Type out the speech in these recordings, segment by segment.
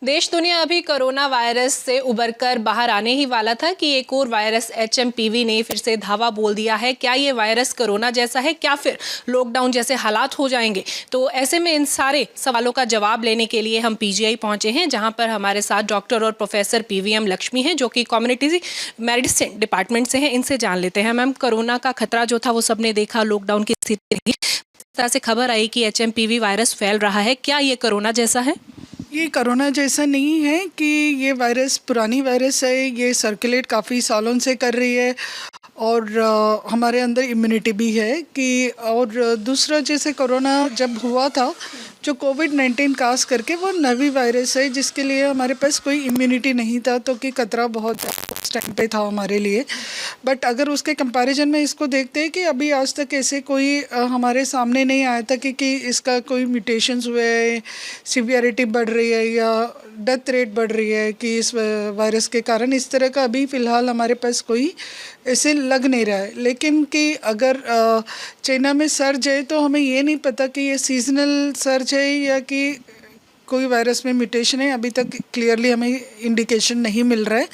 देश दुनिया अभी कोरोना वायरस से उबरकर बाहर आने ही वाला था कि एक और वायरस HMPV ने फिर से धावा बोल दिया है। क्या ये वायरस कोरोना जैसा है, क्या फिर लॉकडाउन जैसे हालात हो जाएंगे? तो ऐसे में इन सारे सवालों का जवाब लेने के लिए हम PGI पहुंचे हैं, जहां पर हमारे साथ डॉक्टर और प्रोफेसर PVM लक्ष्मी हैं, जो कि कम्युनिटी मेडिसिन डिपार्टमेंट से हैं। इनसे जान लेते हैं। मैम, कोरोना का खतरा जो था वो सबने देखा, लॉकडाउन की स्थिति रही, इस तरह से खबर आई कि HMPV वायरस फैल रहा है। क्या ये कोरोना जैसा है? ये कोरोना जैसा नहीं है कि ये वायरस पुरानी वायरस है, ये सर्कुलेट काफ़ी सालों से कर रही है और हमारे अंदर इम्यूनिटी भी है कि और दूसरा जैसे कोरोना जब हुआ था जो कोविड-19 खास करके वो नवी वायरस है जिसके लिए हमारे पास कोई इम्यूनिटी नहीं था, तो कि खतरा बहुत उस टाइम पे था हमारे लिए। बट अगर उसके कंपैरिजन में इसको देखते हैं कि अभी आज तक ऐसे कोई हमारे सामने नहीं आया था कि इसका कोई म्यूटेशंस हुए हैं, सीवियरिटी बढ़ रही है या डेथ रेट बढ़ रही है कि इस वायरस के कारण, इस तरह का अभी फ़िलहाल हमारे पास कोई ऐसे लग नहीं रहा है। लेकिन कि अगर चाइना में सर्ज है तो हमें ये नहीं पता कि ये सीजनल सर्ज है या कि कोई वायरस में म्यूटेशन है, अभी तक क्लियरली हमें इंडिकेशन नहीं मिल रहा है।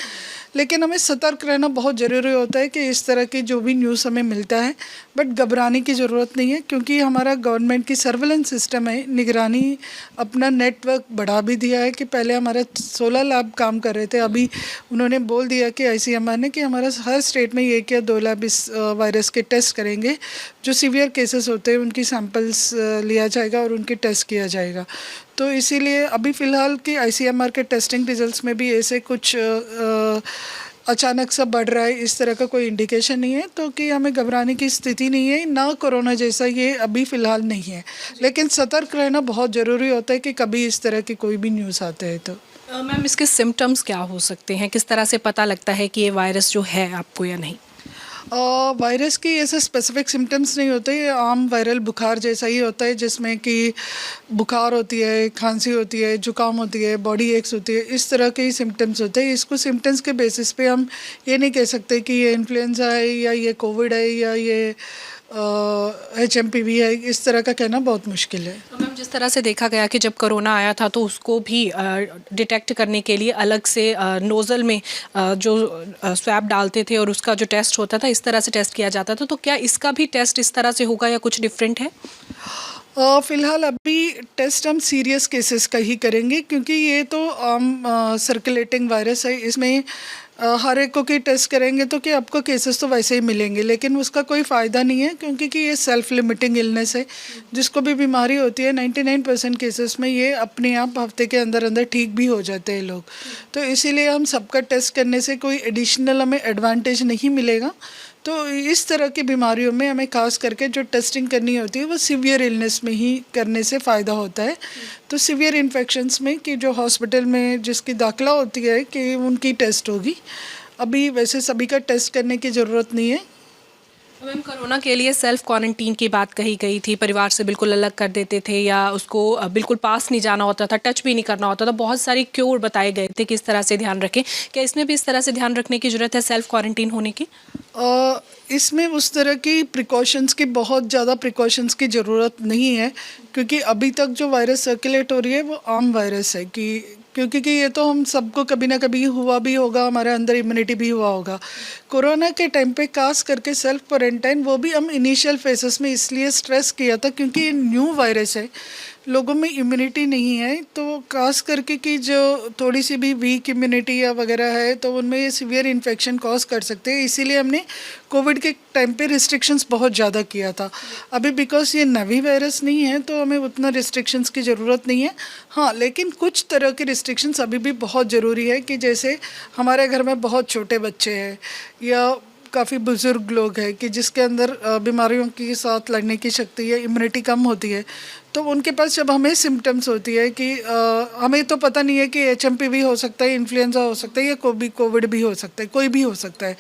लेकिन हमें सतर्क रहना बहुत ज़रूरी होता है कि इस तरह की जो भी न्यूज़ हमें मिलता है, बट घबराने की ज़रूरत नहीं है क्योंकि हमारा गवर्नमेंट की सर्विलेंस सिस्टम है, निगरानी अपना नेटवर्क बढ़ा भी दिया है कि पहले हमारा 16 लैब काम कर रहे थे, अभी उन्होंने बोल दिया कि ICMR ने कि हमारा हर स्टेट में 1 या 2 लैब इस वायरस के टेस्ट करेंगे। जो सीवियर केसेस होते हैं उनकी सैंपल्स लिया जाएगा और उनकी टेस्ट किया जाएगा। तो इसीलिए अभी फ़िलहाल की ICMR के टेस्टिंग रिजल्ट्स में भी ऐसे कुछ अचानक सा बढ़ रहा है, इस तरह का कोई इंडिकेशन नहीं है, तो कि हमें घबराने की स्थिति नहीं है, ना कोरोना जैसा ये अभी फ़िलहाल नहीं है। लेकिन सतर्क रहना बहुत ज़रूरी होता है कि कभी इस तरह की कोई भी न्यूज़ आते हैं तो। मैम, इसके सिम्टम्स क्या हो सकते हैं? किस तरह से पता लगता है कि ये वायरस जो है आपको या नहीं? वायरस की ऐसे स्पेसिफिक सिम्टम्स नहीं होते, ये आम वायरल बुखार जैसा ही होता है जिसमें कि बुखार होती है, खांसी होती है, जुकाम होती है, बॉडी एक्स होती है, इस तरह के ही सिम्टम्स होते हैं। इसको सिम्टम्स के बेसिस पे हम ये नहीं कह सकते कि ये इन्फ्लुएंजा है या ये कोविड है या ये HMPV है, इस तरह का कहना बहुत मुश्किल है। तो मैम, जिस तरह से देखा गया कि जब कोरोना आया था तो उसको भी डिटेक्ट करने के लिए अलग से नोज़ल में जो स्वैब डालते थे और उसका जो टेस्ट होता था, इस तरह से टेस्ट किया जाता था, तो क्या इसका भी टेस्ट इस तरह से होगा या कुछ डिफरेंट है? फ़िलहाल अभी टेस्ट हम सीरियस केसेस का ही करेंगे क्योंकि ये तो सर्कुलेटिंग वायरस है, इसमें हर एक को की टेस्ट करेंगे तो कि आपको केसेस तो वैसे ही मिलेंगे, लेकिन उसका कोई फ़ायदा नहीं है क्योंकि कि ये सेल्फ लिमिटिंग इलनेस है। जिसको भी बीमारी होती है 99% केसेस में ये अपने आप हफ्ते के अंदर अंदर ठीक भी हो जाते हैं लोग। तो इसीलिए हम सबका टेस्ट करने से कोई एडिशनल हमें एडवांटेज नहीं मिलेगा। तो इस तरह की बीमारियों में हमें खास करके जो टेस्टिंग करनी होती है वो सीवियर इलनेस में ही करने से फ़ायदा होता है। तो सीवियर इन्फेक्शंस में कि जो हॉस्पिटल में जिसकी दाखिला होती है कि उनकी टेस्ट होगी, अभी वैसे सभी का टेस्ट करने की ज़रूरत नहीं है। मैम, कोरोना के लिए सेल्फ क्वारंटीन की बात कही गई थी, परिवार से बिल्कुल अलग कर देते थे या उसको बिल्कुल पास नहीं जाना होता था, टच भी नहीं करना होता था, बहुत सारी क्योर बताए गए थे कि इस तरह से ध्यान रखें। क्या इसमें भी इस तरह से ध्यान रखने की ज़रूरत है सेल्फ क्वारंटीन होने की? इसमें उस तरह की प्रिकॉशंस की बहुत ज़्यादा प्रिकॉशंस की ज़रूरत नहीं है क्योंकि अभी तक जो वायरस सर्कुलेट हो रही है वो आम वायरस है क्योंकि ये तो हम सबको कभी ना कभी हुआ भी होगा, हमारे अंदर इम्यूनिटी भी हुआ होगा। कोरोना के टाइम पे खास करके सेल्फ क्वारंटाइन वो भी हम इनिशियल फेसेस में इसलिए स्ट्रेस किया था क्योंकि ये न्यू वायरस है, लोगों में इम्यूनिटी नहीं है, तो खास करके कि जो थोड़ी सी भी वीक इम्यूनिटी या वगैरह है तो उनमें ये सीवियर इन्फेक्शन कॉज कर सकते हैं। इसीलिए हमने कोविड के टाइम पे रिस्ट्रिक्शंस बहुत ज़्यादा किया था। अभी बिकॉज ये नवी वायरस नहीं है तो हमें उतना रिस्ट्रिक्शंस की ज़रूरत नहीं है। हाँ, लेकिन कुछ तरह के रिस्ट्रिक्शंस अभी भी बहुत ज़रूरी है कि जैसे हमारे घर में बहुत छोटे बच्चे हैं या काफ़ी बुज़ुर्ग लोग हैं कि जिसके अंदर बीमारियों के साथ लड़ने की शक्ति या इम्यूनिटी कम होती है, तो उनके पास जब हमें सिम्टम्स होती है कि हमें तो पता नहीं है कि HMPV हो सकता है, इन्फ्लुएंजा हो सकता है या कोविड भी हो सकता है, कोई भी हो सकता है।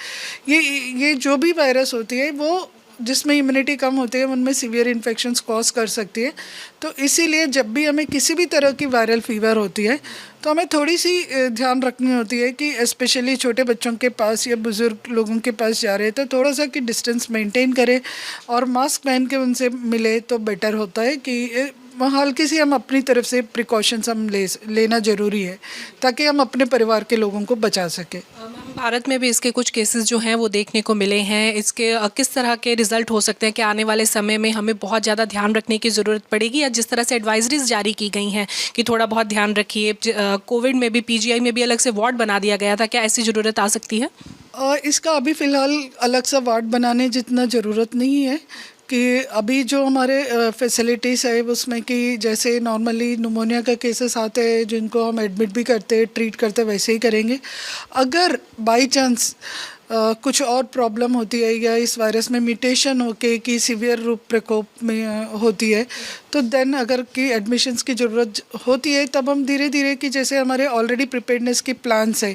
ये जो भी वायरस होती है वो जिसमें इम्यूनिटी कम होती है उनमें सीवियर इन्फेक्शंस कॉज कर सकती है। तो इसीलिए जब भी हमें किसी भी तरह की वायरल फीवर होती है तो हमें थोड़ी सी ध्यान रखनी होती है कि स्पेशली छोटे बच्चों के पास या बुज़ुर्ग लोगों के पास जा रहे हैं तो थोड़ा सा कि डिस्टेंस मेंटेन करें और मास्क पहन के उनसे मिले तो बेटर होता है कि हल्की सी हम अपनी तरफ से प्रिकॉशंस हम लेना ज़रूरी है ताकि हम अपने परिवार के लोगों को बचा सकें। भारत में भी इसके कुछ केसेस जो हैं वो देखने को मिले हैं। इसके किस तरह के रिजल्ट हो सकते हैं कि आने वाले समय में हमें बहुत ज़्यादा ध्यान रखने की ज़रूरत पड़ेगी, या जिस तरह से एडवाइजरीज जारी की गई हैं कि थोड़ा बहुत ध्यान रखिए। कोविड में भी पीजीआई में भी अलग से वार्ड बना दिया गया था, क्या ऐसी ज़रूरत आ सकती है? इसका अभी फ़िलहाल अलग सा वार्ड बनाने जितना ज़रूरत नहीं है कि अभी जो हमारे फैसिलिटीज़ है उसमें कि जैसे नॉर्मली निमोनिया का केसेस आते हैं जिनको हम एडमिट भी करते हैं, ट्रीट करते हैं, वैसे ही करेंगे। अगर बाई चांस कुछ और प्रॉब्लम होती है या इस वायरस में म्यूटेशन होके कि सीवियर रूप प्रकोप में होती है तो देन अगर कि एडमिशन्स की ज़रूरत होती है तब हम धीरे धीरे कि जैसे हमारे ऑलरेडी प्रिपेयर्डनेस की प्लान्स है,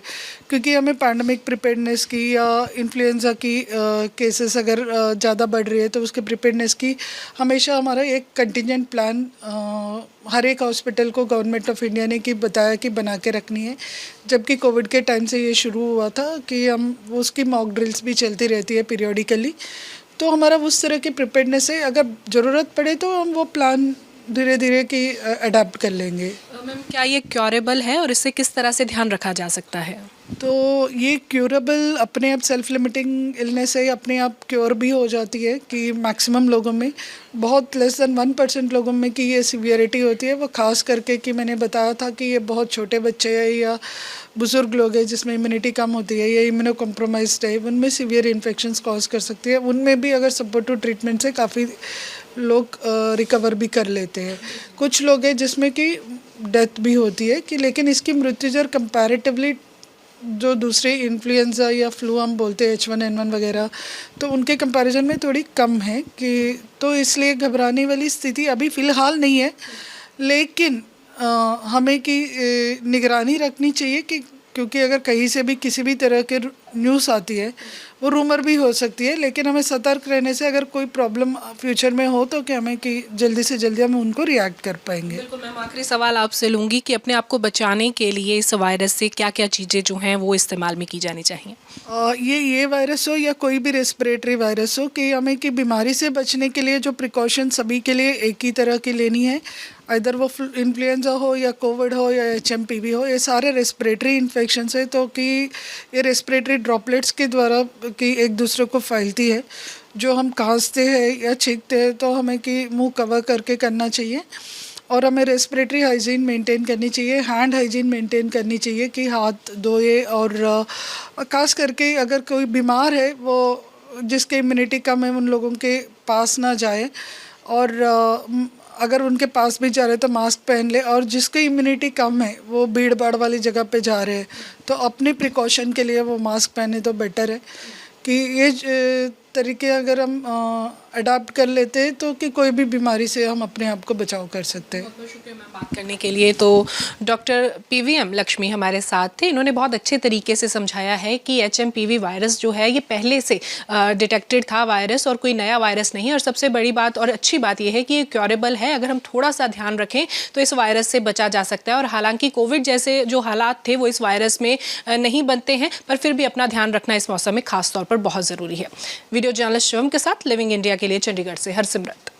क्योंकि हमें पैंडमिक प्रिपेयर्डनेस की या इन्फ्लुएंजा की केसेस अगर ज़्यादा बढ़ रही है तो उसके प्रिपेयर्डनेस की हमेशा हमारा एक कंटिजेंट प्लान हर एक हॉस्पिटल को गवर्नमेंट ऑफ इंडिया ने कि बताया कि बना के रखनी है। जबकि कोविड के टाइम से ये शुरू हुआ था कि हम उसकी मॉक ड्रिल्स भी चलती रहती है पीरियडिकली, तो हमारा उस तरह की प्रिपेयर्डनेस है। अगर ज़रूरत पड़े तो हम वो प्लान धीरे धीरे कि अडाप्ट कर लेंगे। मैम, क्या ये क्योरेबल है और इससे किस तरह से ध्यान रखा जा सकता है? तो ये क्योरेबल अपने आप सेल्फ लिमिटिंग इलनेस है, अपने आप क्योर भी हो जाती है कि मैक्सिमम लोगों में, बहुत लेस देन 1% लोगों में कि ये सीवियरिटी होती है। वो खास करके कि मैंने बताया था कि ये बहुत छोटे बच्चे हैं या बुज़ुर्ग लोग हैं जिसमें इम्यूनिटी कम होती है या इम्यूनो कॉम्प्रोमाइज्ड है, उनमें सीवियर इन्फेक्शंस कॉज कर सकती है। उनमें भी अगर सपोर्टिव ट्रीटमेंट से काफ़ी लोग रिकवर भी कर लेते हैं। कुछ लोग हैं जिसमें कि डेथ भी होती है कि लेकिन इसकी मृत्यु दर कंपैरेटिवली जो दूसरे इन्फ्लुएंजा या फ्लू हम बोलते हैं H1N1 वगैरह, तो उनके कंपैरिजन में थोड़ी कम है कि तो इसलिए घबराने वाली स्थिति अभी फ़िलहाल नहीं है। लेकिन हमें कि निगरानी रखनी चाहिए कि क्योंकि अगर कहीं से भी किसी भी तरह के न्यूज़ आती है, वो रूमर भी हो सकती है, लेकिन हमें सतर्क रहने से अगर कोई प्रॉब्लम फ्यूचर में हो तो क्या हमें कि जल्दी से जल्दी हम उनको रिएक्ट कर पाएंगे। बिल्कुल मैम, आखिरी सवाल आपसे लूँगी कि अपने आप को बचाने के लिए इस वायरस से क्या क्या चीज़ें जो हैं वो इस्तेमाल में की जानी चाहिए? ये वायरस हो या कोई भी रेस्पिरेटरी वायरस हो कि हमें कि बीमारी से बचने के लिए जो प्रिकॉशन सभी के लिए एक ही तरह की लेनी है, इधर वो इन्फ्लुएंजा हो या कोविड हो या HMPV हो, ये सारे रेस्पिरेटरी इन्फेक्शंस है तो कि ये रेस्पिरेटरी ड्रॉपलेट्स के द्वारा कि एक दूसरे को फैलती है। जो हम खांसते हैं या छींकते हैं तो हमें कि मुंह कवर करके करना चाहिए और हमें रेस्पिरेटरी हाइजीन मेंटेन करनी चाहिए, हैंड हाइजीन मेंटेन करनी चाहिए कि हाथ धोए और खास करके अगर कोई बीमार है वो जिसके इम्यूनिटी कम है उन लोगों के पास ना जाए और अगर उनके पास भी जा रहे तो मास्क पहन ले और जिसकी इम्यूनिटी कम है वो भीड़ भाड़ वाली जगह पे जा रहे हैं तो अपने प्रिकॉशन के लिए वो मास्क पहने तो बेटर है कि ये तरीके अगर हम अडाप्ट कर लेते हैं तो कि कोई भी बीमारी से हम अपने आप को बचाव कर सकते हैं। बहुत बहुत शुक्रिया मैम बात करने के लिए। तो डॉक्टर PVM लक्ष्मी हमारे साथ थे। इन्होंने बहुत अच्छे तरीके से समझाया है कि HMPV वायरस जो है ये पहले से डिटेक्टेड था वायरस और कोई नया वायरस नहीं है, और सबसे बड़ी बात और अच्छी बात यह है कि ये क्योरेबल है। अगर हम थोड़ा सा ध्यान रखें तो इस वायरस से बचा जा सकता है। और हालांकि कोविड जैसे जो हालात थे वो इस वायरस में नहीं बनते हैं, पर फिर भी अपना ध्यान रखना इस मौसम में खास तौर पर बहुत ज़रूरी है। वीडियो जर्नलिस्ट शिवम के साथ लिविंग इंडिया के लिए चंडीगढ़ से हरसिमरत।